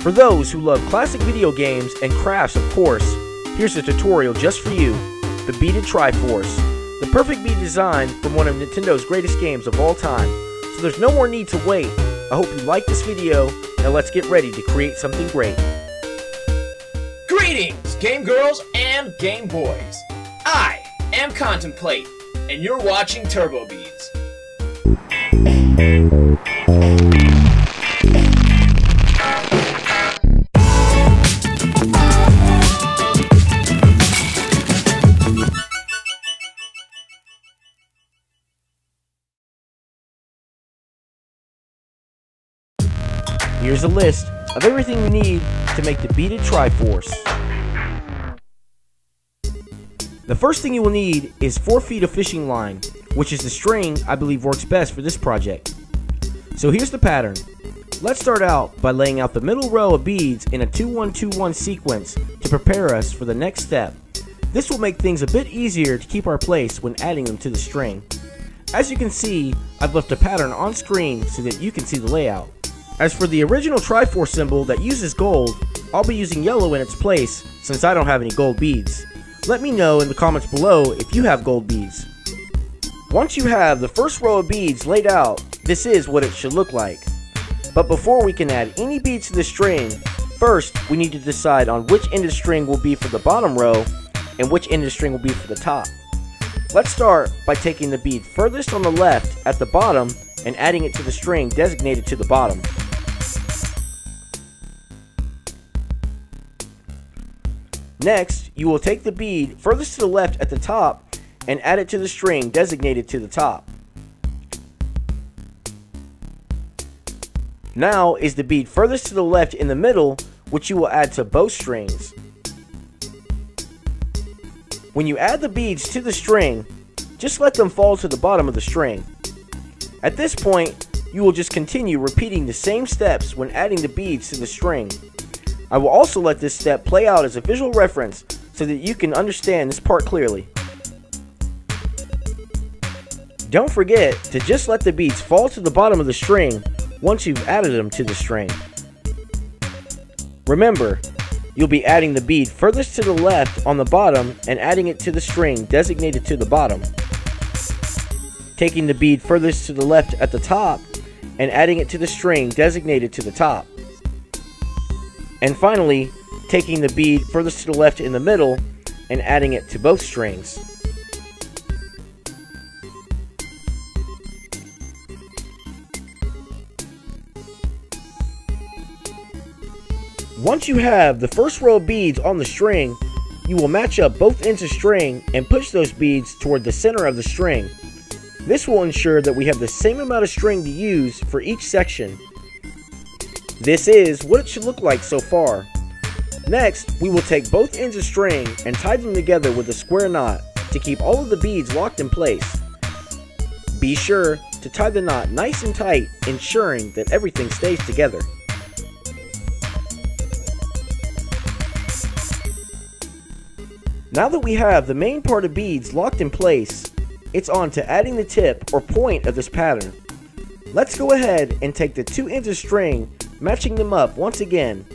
For those who love classic video games and crafts, of course, here's a tutorial just for you, the Beaded Triforce. The perfect bead design from one of Nintendo's greatest games of all time, so there's no more need to wait. I hope you like this video, now let's get ready to create something great. Greetings, Game Girls and Game Boys. I am Contemplate, and you're watching Turbo Beads. Here's a list of everything you need to make the Beaded Triforce. The first thing you will need is 4 feet of fishing line, which is the string I believe works best for this project. So here's the pattern. Let's start out by laying out the middle row of beads in a 2-1-2-1 sequence to prepare us for the next step. This will make things a bit easier to keep our place when adding them to the string. As you can see, I've left the pattern on screen so that you can see the layout. As for the original Triforce symbol that uses gold, I'll be using yellow in its place since I don't have any gold beads. Let me know in the comments below if you have gold beads. Once you have the first row of beads laid out, this is what it should look like. But before we can add any beads to the string, first we need to decide on which end of the string will be for the bottom row and which end of the string will be for the top. Let's start by taking the bead furthest on the left at the bottom and adding it to the string designated to the bottom. Next, you will take the bead furthest to the left at the top and add it to the string designated to the top. Now is the bead furthest to the left in the middle, which you will add to both strings. When you add the beads to the string, just let them fall to the bottom of the string. At this point, you will just continue repeating the same steps when adding the beads to the string. I will also let this step play out as a visual reference so that you can understand this part clearly. Don't forget to just let the beads fall to the bottom of the string once you've added them to the string. Remember, you'll be adding the bead furthest to the left on the bottom and adding it to the string designated to the bottom. Taking the bead furthest to the left at the top and adding it to the string designated to the top. And finally, taking the bead furthest to the left in the middle and adding it to both strings. Once you have the first row of beads on the string, you will match up both ends of string and push those beads toward the center of the string. This will ensure that we have the same amount of string to use for each section. This is what it should look like so far. Next, we will take both ends of string and tie them together with a square knot to keep all of the beads locked in place. Be sure to tie the knot nice and tight, ensuring that everything stays together. Now that we have the main part of beads locked in place, it's on to adding the tip or point of this pattern. Let's go ahead and take the 2 ends of string, matching them up once again.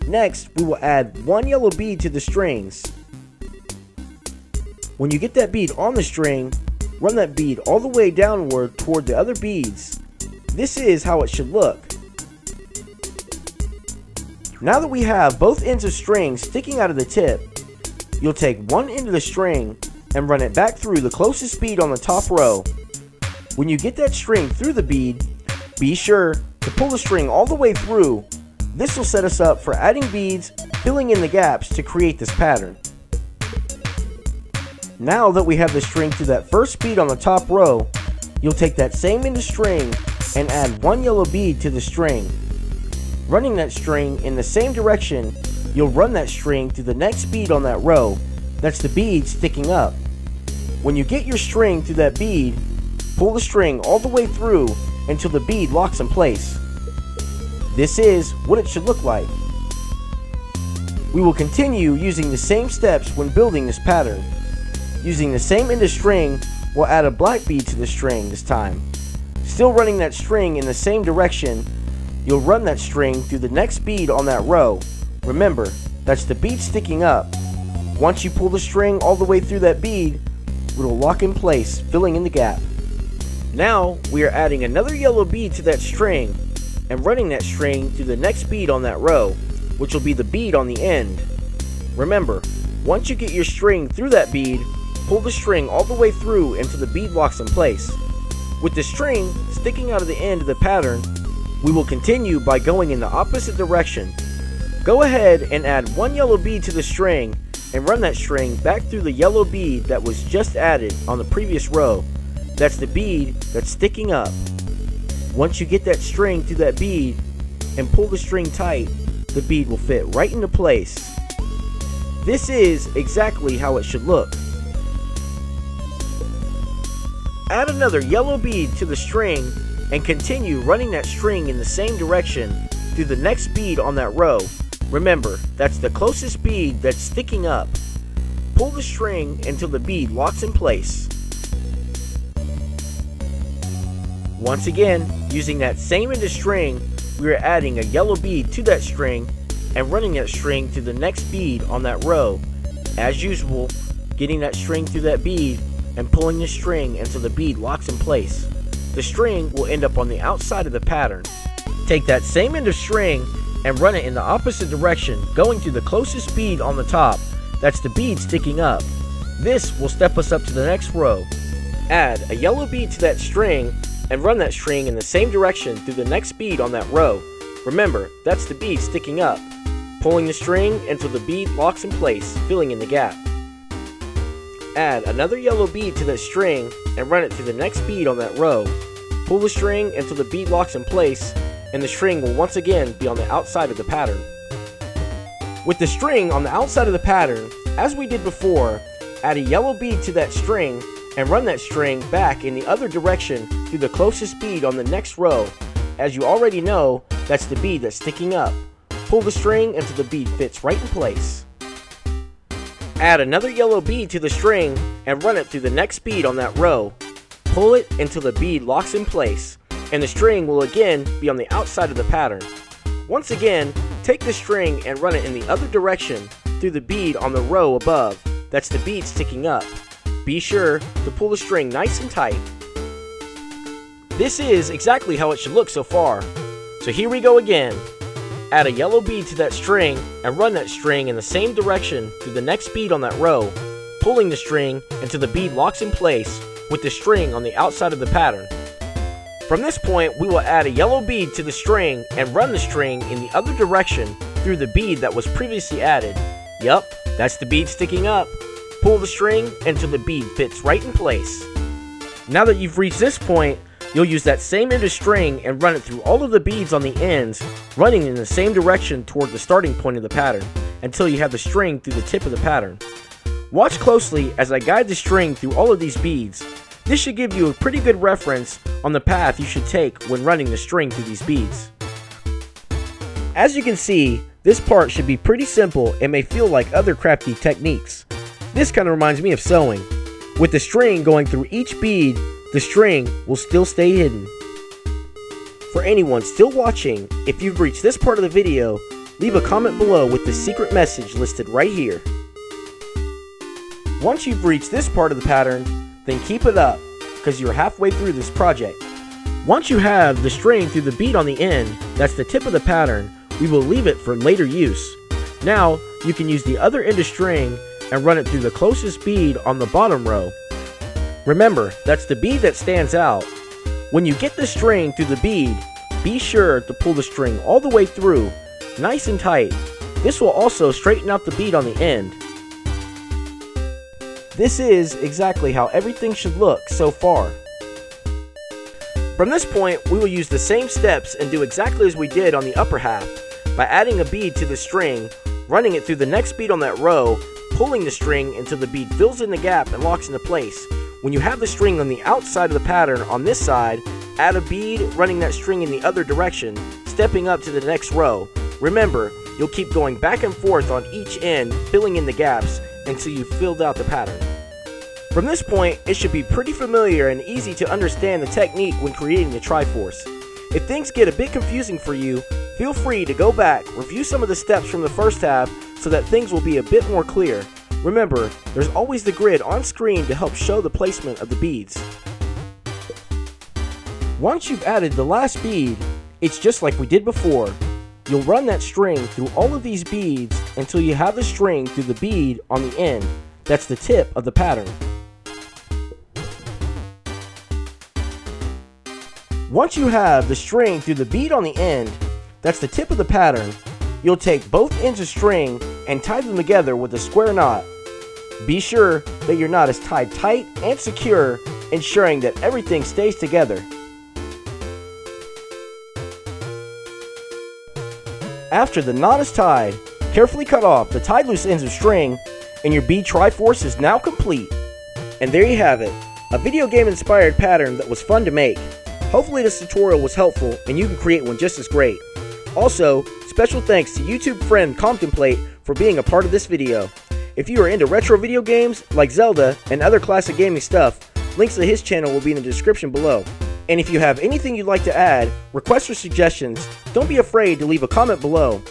Next, we will add 1 yellow bead to the strings. When you get that bead on the string, run that bead all the way downward toward the other beads. This is how it should look. Now that we have both ends of string sticking out of the tip, you'll take one end of the string and run it back through the closest bead on the top row. When you get that string through the bead, be sure to pull the string all the way through. This will set us up for adding beads, filling in the gaps to create this pattern. Now that we have the string through that first bead on the top row, you'll take that same end of string and add 1 yellow bead to the string. Running that string in the same direction, you'll run that string through the next bead on that row. That's the bead sticking up. When you get your string through that bead, pull the string all the way through until the bead locks in place. This is what it should look like. We will continue using the same steps when building this pattern. Using the same end of string, we'll add a black bead to the string this time. Still running that string in the same direction, you'll run that string through the next bead on that row. Remember, that's the bead sticking up. Once you pull the string all the way through that bead, it'll lock in place, filling in the gap. Now, we are adding another yellow bead to that string and running that string through the next bead on that row, which will be the bead on the end. Remember, once you get your string through that bead, pull the string all the way through until the bead locks in place. With the string sticking out of the end of the pattern, we will continue by going in the opposite direction. Go ahead and add one yellow bead to the string and run that string back through the yellow bead that was just added on the previous row. That's the bead that's sticking up. Once you get that string through that bead and pull the string tight, the bead will fit right into place. This is exactly how it should look. Add another yellow bead to the string and continue running that string in the same direction through the next bead on that row. Remember, that's the closest bead that's sticking up. Pull the string until the bead locks in place. Once again, using that same end of string, we are adding a yellow bead to that string and running that string through the next bead on that row. As usual, getting that string through that bead and pulling the string until the bead locks in place. The string will end up on the outside of the pattern. Take that same end of string and run it in the opposite direction, going through the closest bead on the top. That's the bead sticking up. This will step us up to the next row. Add a yellow bead to that string and run that string in the same direction through the next bead on that row. Remember, that's the bead sticking up. Pulling the string until the bead locks in place, filling in the gap. Add another yellow bead to that string and run it through the next bead on that row. Pull the string until the bead locks in place, and the string will once again be on the outside of the pattern. With the string on the outside of the pattern, as we did before, add a yellow bead to that string and run that string back in the other direction through the closest bead on the next row. As you already know, that's the bead that's sticking up. Pull the string until the bead fits right in place. Add another yellow bead to the string and run it through the next bead on that row. Pull it until the bead locks in place, and the string will again be on the outside of the pattern. Once again, take the string and run it in the other direction through the bead on the row above. That's the bead sticking up. Be sure to pull the string nice and tight. This is exactly how it should look so far. So here we go again. Add a yellow bead to that string and run that string in the same direction through the next bead on that row, pulling the string until the bead locks in place with the string on the outside of the pattern. From this point, we will add a yellow bead to the string and run the string in the other direction through the bead that was previously added. Yup, that's the bead sticking up. Pull the string until the bead fits right in place. Now that you've reached this point, you'll use that same end of string and run it through all of the beads on the ends, running in the same direction toward the starting point of the pattern, until you have the string through the tip of the pattern. Watch closely as I guide the string through all of these beads. This should give you a pretty good reference on the path you should take when running the string through these beads. As you can see, this part should be pretty simple and may feel like other crafty techniques. This kind of reminds me of sewing. With the string going through each bead, the string will still stay hidden. For anyone still watching, if you've reached this part of the video, leave a comment below with the secret message listed right here. Once you've reached this part of the pattern, then keep it up, because you're halfway through this project. Once you have the string through the bead on the end, that's the tip of the pattern, we will leave it for later use. Now, you can use the other end of string and run it through the closest bead on the bottom row. Remember, that's the bead that stands out. When you get the string through the bead, be sure to pull the string all the way through, nice and tight. This will also straighten out the bead on the end. This is exactly how everything should look so far. From this point, we will use the same steps and do exactly as we did on the upper half, by adding a bead to the string, running it through the next bead on that row, pulling the string until the bead fills in the gap and locks into place. When you have the string on the outside of the pattern on this side, add a bead running that string in the other direction, stepping up to the next row. Remember, you'll keep going back and forth on each end, filling in the gaps until you've filled out the pattern. From this point, it should be pretty familiar and easy to understand the technique when creating the Triforce. If things get a bit confusing for you, feel free to go back, review some of the steps from the first half so that things will be a bit more clear. Remember, there's always the grid on screen to help show the placement of the beads. Once you've added the last bead, it's just like we did before. You'll run that string through all of these beads until you have the string through the bead on the end. That's the tip of the pattern. Once you have the string through the bead on the end, that's the tip of the pattern, you'll take both ends of string and tie them together with a square knot. Be sure that your knot is tied tight and secure, ensuring that everything stays together. After the knot is tied, carefully cut off the tied loose ends of string, and your bead Triforce is now complete. And there you have it, a video game inspired pattern that was fun to make. Hopefully this tutorial was helpful and you can create one just as great. Also, special thanks to YouTube friend Contemplate for being a part of this video. If you are into retro video games like Zelda and other classic gaming stuff, links to his channel will be in the description below. And if you have anything you'd like to add, requests or suggestions, don't be afraid to leave a comment below.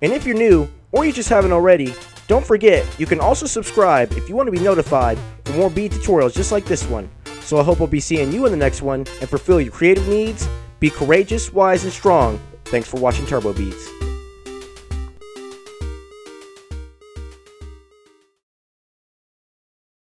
And if you're new, or you just haven't already, don't forget you can also subscribe if you want to be notified for more bead tutorials just like this one. So I hope I'll be seeing you in the next one and fulfill your creative needs. Be courageous, wise, and strong. Thanks for watching Turbo Beats.